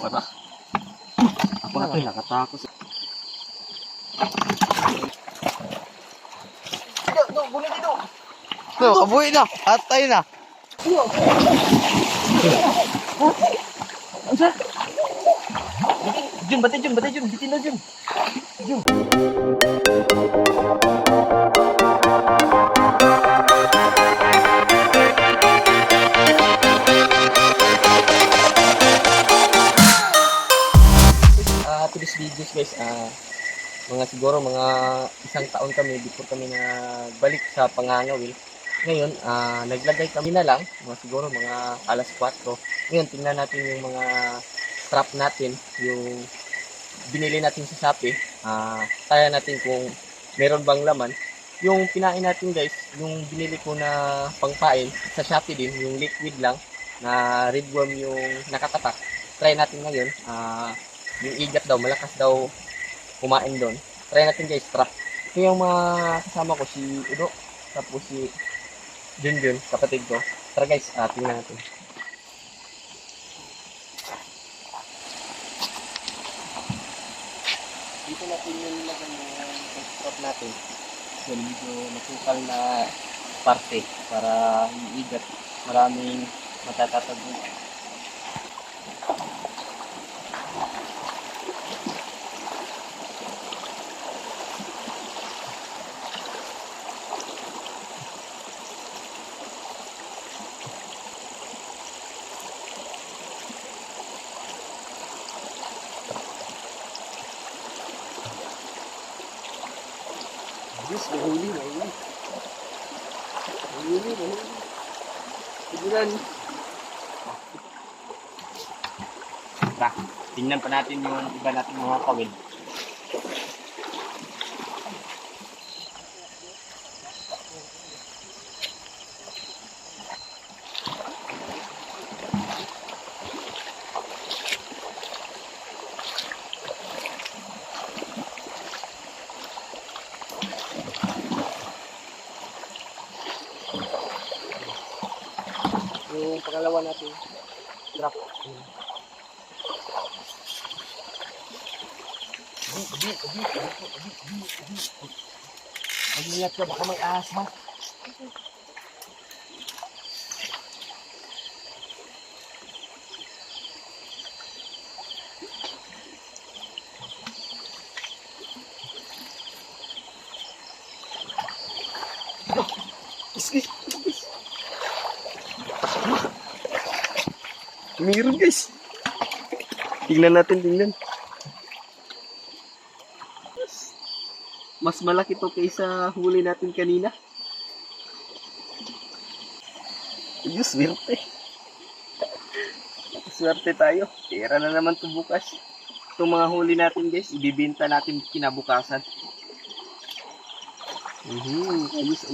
Wala. Ako na tayo nakatakos. Dito, bulan dito. No, kabuhi na. Atay na. Ano sa? Jun, batay Jun. Bitin na Jun. Jun. Today's videos guys, siguro mga isang taon kami before kami nagbalik sa pangangawil. Ngayon, naglagay kami na lang, siguro mga alas 4. Ngayon, tingnan natin yung mga trap natin, yung binili natin sa Shopee. Taya natin kung meron bang laman. Yung pinain natin guys, yung binili ko na pangpain sa Shopee din, yung liquid lang, na red worm yung nakatatak. Try natin ngayon, yung igat daw, malakas daw kumain doon. Try natin guys, try. Ito yung mga kasama ko, si Udo, tapos si Junjun, kapatid ko. Tara guys, tingnan natin. Dito natin yung nilagay yung trap natin. So, medyo masukal na parte para yung igat maraming matatatago. Yes, mahuli. Tibulan. Tingnan pa natin yung iba natin mga kawil. Yung pangalawa natin, trap. Mag-ingat ka, baka may ahas ha. Meron guys. Tingnan natin. Mas malaki to kaysa huli natin kanina. Ayos, swerte. Swerte tayo. Pera na naman to bukas. Itong mga huli natin guys, ibibenta natin kinabukasan. Ayos.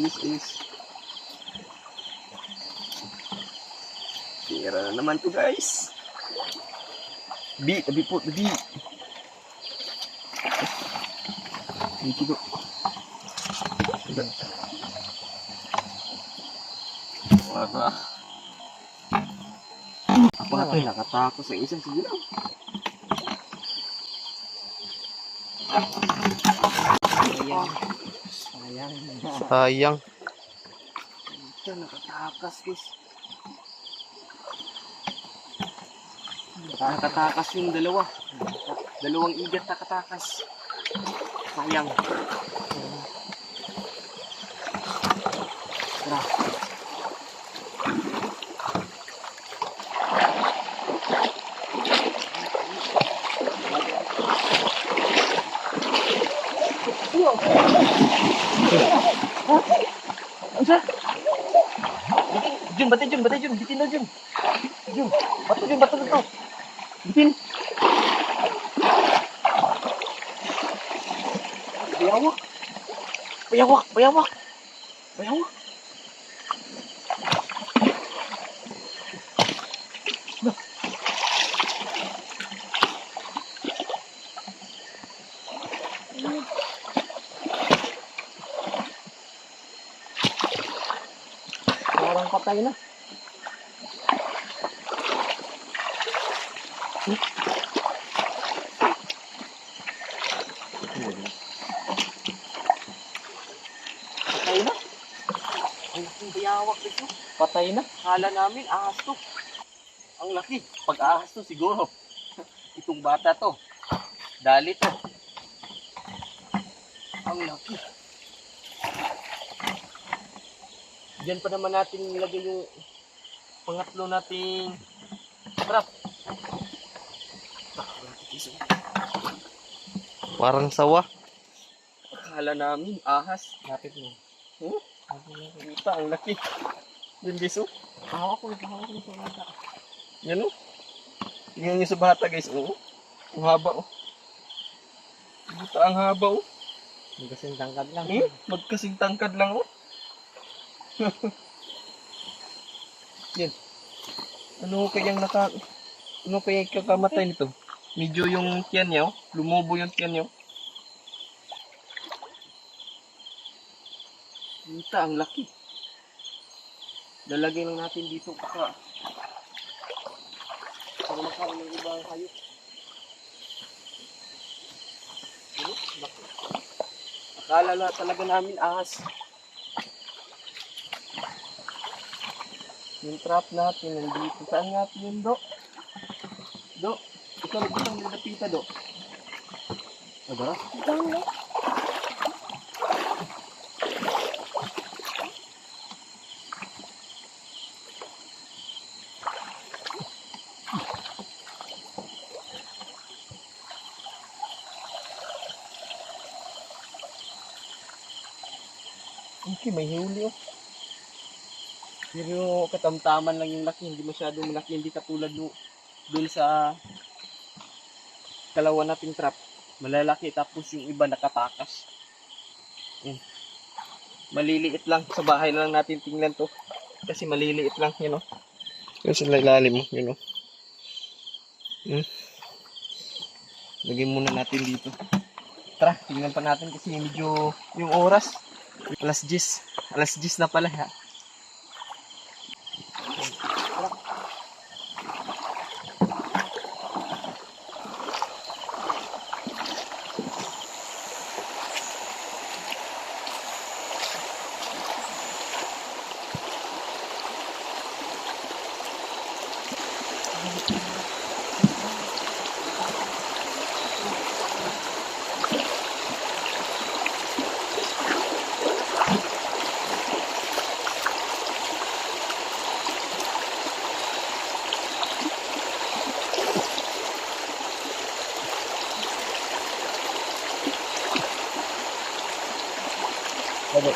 Pera na naman to guys. Tabi po. Dito. Wala. Ako na tayo nakatakot sa isang siguro. Sayang. Ito nakatakas guys. Nakatakas yung dalawa. Dalawang igat nakatakas. Sayang. Tara. Ano sa? Jun, batay Jun. Bitin na Jun. Jun, bato na to. Bitin. Payawak. Parang patay na. Laking bayawak guys, no? Patay na. Kala namin, ahas to. Ang laki. Pag ahas to, siguro. Itong bata to. Dali to. Ang laki. Diyan pa naman natin nilagay yung pangatlo nating trap. Parang sawa. Akala namin, ahas. Lapit mo. Kita, ang laki. Yun guys, oh. Hawak ko sa bata. Yan, oh. Tingnan nyo sa bata guys, oh. Ang haba, oh. Kita, ang haba, oh. Magkasing tangkad lang. Magkasing tangkad lang, oh. Yan. Ano kayang kakamatay nito? Medyo yung tiyan niya, oh. Lumubo yung tiyan niya, oh. Kita, ang laki. Lalagay lang natin dito para makaroon ng ibang hayop. Ano? Laki. Akala na talaga namin ahas. Yung trap natin nandito. Saan natin yun, Do? Do, ikaw nagpitang nilapita, Do. Aba? Ganda. Okay, may huli, oh. Pero katamtaman lang yung laki, hindi masyadong malaki, hindi katulad dun sa kalawa nating trap. Malalaki, tapos yung iba nakatakas. Maliliit lang, sa bahay lang natin tingnan to. Kasi maliliit lang, yun, oh. Yun sa ilalim, yun, oh. Lagyan muna natin dito. Tara, tingnan pa natin kasi medyo yung oras. Alas 10. Alas 10 na pala, ha.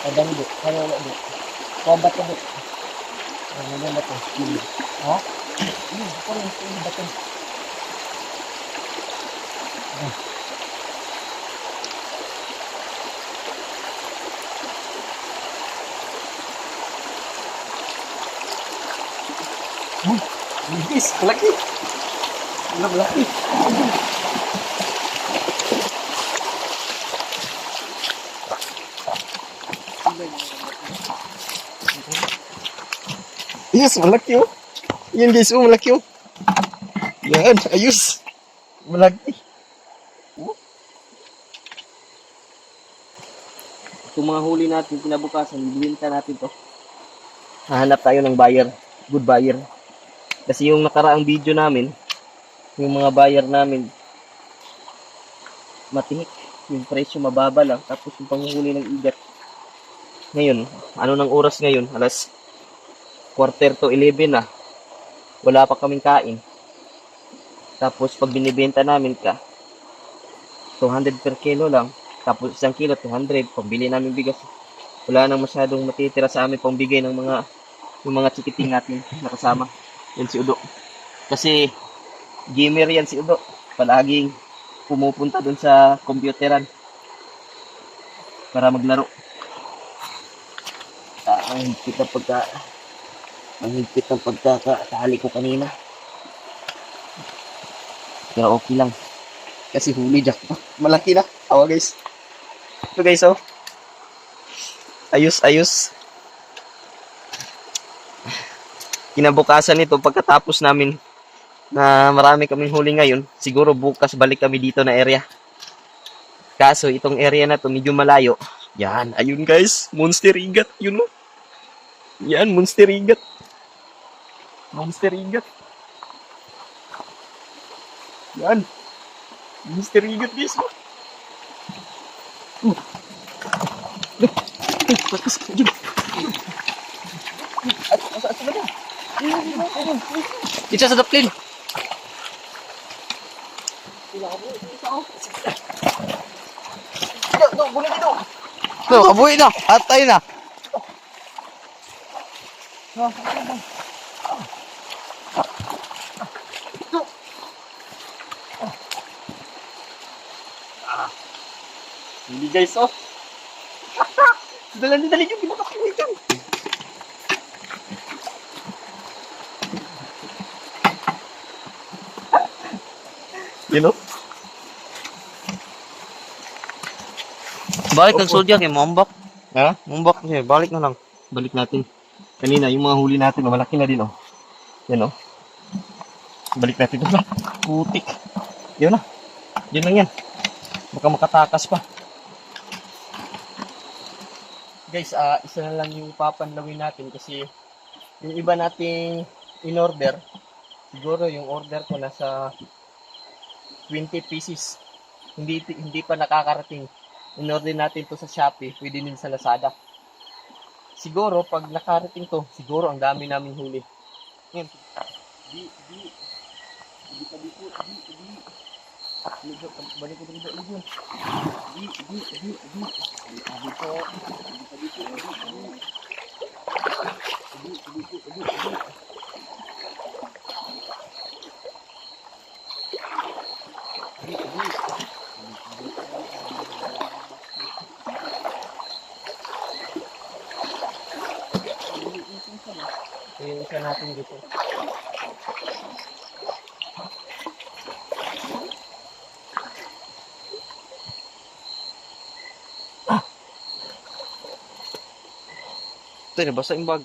Ada dulu. Kalau dulu. Kombat dulu. Ano ba to? Ha? Ako lang sa bato. Yes, laki. Laki. Yes, malaki, oh. Yan guys, oh, malaki, oh. Yan, ayos. Malaki. Oh. Itong mga huli natin, kinabukasan, bibenta natin to. Hahanap tayo ng buyer. Good buyer. Kasi yung nakaraang video namin, yung mga buyer namin, matihik. Yung presyo mababa lang. Tapos yung panghuli ng igat. Ngayon, ano ng oras ngayon? Alas 10:45 na. Wala pa kaming kain. Tapos pag binibenta namin ka, 200 per kilo lang. Tapos 1 kilo, 200. Pambili namin bigas. Wala nang masyadong matitira sa amin pambigay ng yung mga chikiting natin nakasama. Yan si Udo. Kasi gamer yan si Udo. Palaging pumupunta dun sa computeran para maglaro. Ang higpit ng pagkakatali ko kanina. Pero okay lang. Kasi huli jackpot. Malaki na. Awa guys. Ito guys, oh. Ayos. Kinabukasan nito, pagkatapos namin na marami kaming huli ngayon, siguro bukas balik kami dito na area. Kaso itong area na to medyo malayo. Yan, ayun guys. Monster igat, yun, oh. Yan, monster igat. Monster igat. Yan. Monster igat, guys. Batas. Diyan. Asa ba na? Isa sa daplin. Bulan dito. Ito, kabuhi na. Atay na. Hindi guys, oh. Dali yung ginakakuha dyan. You know? Balik ng soldier kay Mombak. Ha? Mombak niya, balik na lang. Balik natin. Kanina, yung mga huli natin, malaki na din, oh. Yan, oh. Balik natin doon. Putik. Yan na. Yan lang yan. Baka makatakas pa. Guys, isa na lang yung papanlawin natin kasi yung iba nating in-order, siguro yung order ko nasa 20 pieces. Hindi pa nakakarating. In-order natin to sa Shopee, pwede din sa Lazada. Siguro, pag nakarating to, siguro ang dami namin huli. Ngayon, balik ko dito yun. Yung isa natin dito. Ito, nabasa yung bag.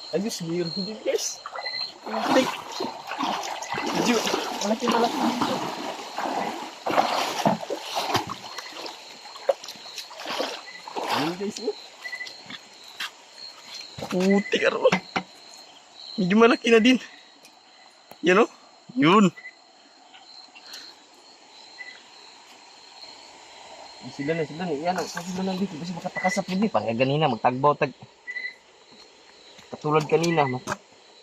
Ayos, mayroon din guys. Hindi. Medyo, malaki. Ayun guys, oh. Puti ka ro. Medyo malaki na din. Yan, oh. Yun. Sila na. Yan, sila na dito. Kasi makatakasap din. Pag ganina, magtagbaw. Katulad kanina,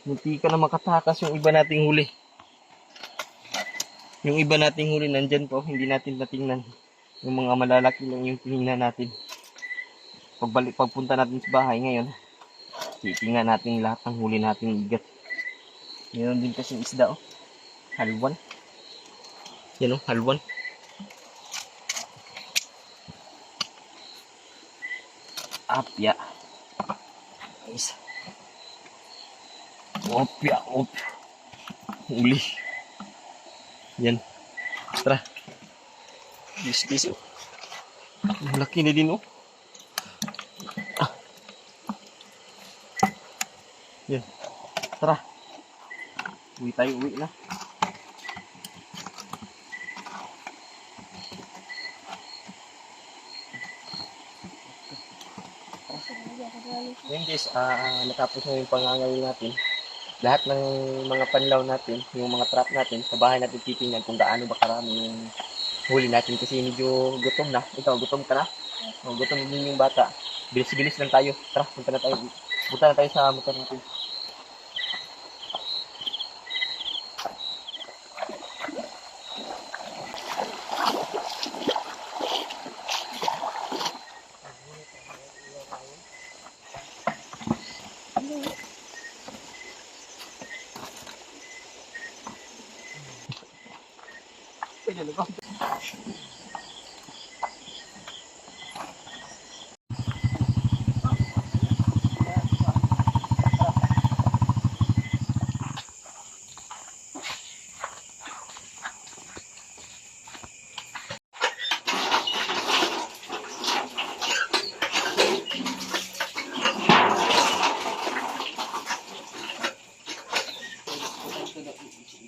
hindi ka na makatakas yung iba nating huli. Yung iba nating huli nandyan po, hindi natin natingnan. Yung mga malalaki lang yung tingnan natin. Pagpunta natin sa bahay ngayon, titingnan natin lahat ng huli nating igat. Meron din kasing isda, oh. Halwan. Yan, oh, halwan. Apya. Nice. Opya. Huli. Yan. Tara. This. Oh. Malaki na din, oh. Yan. Tara. Uwi na. Yan guys, natapos na yung pangangawin natin. Lahat ng mga panlaw natin, yung mga trap natin, sa bahay natin titingnan kung gaano ba karami yung huli natin kasi medyo gutom na. Ikaw, gutom ka na? O, gutom din yung bata. Bilis-bilis lang tayo. Tara, punta na tayo sa motor natin.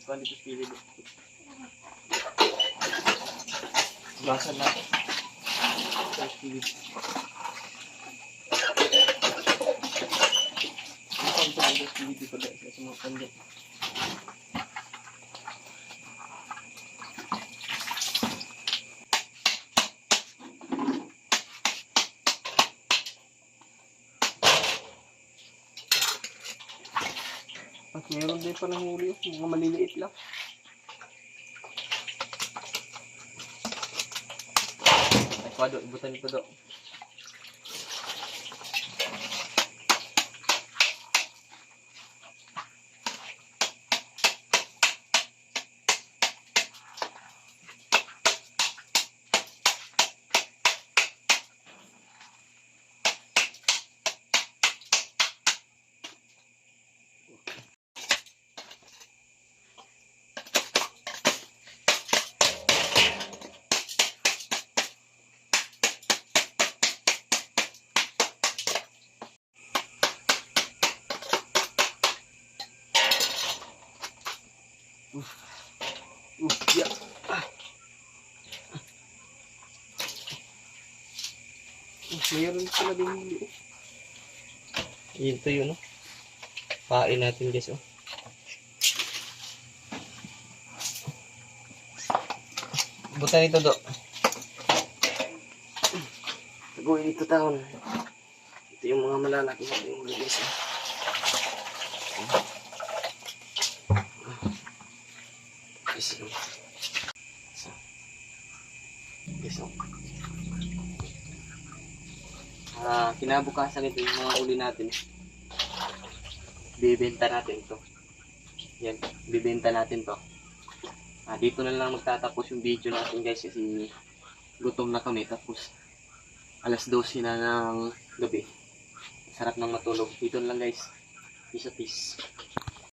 Quando tu filho Gasan natin. At meron din pa ng huli, mga maliliit lang. Ay, kwado, ibutan ko do. Yeah. Mayroon pala din huli. Ito yun, no? Pain natin, guys, oh. Butan ito, do. Taguin ito taon. Ito yung mga malalaki natin huli, guys, oh. Guys, oh. Guys, oh. Kinabukasan ito yung mga uli natin. Bibenta natin ito. Yan, bibenta natin to. Dito na lang magtatapos yung video natin, guys, kasi gutom na kami. Tapos alas 12 na ng gabi. Sarap ng matulog. Dito na lang, guys. Peace.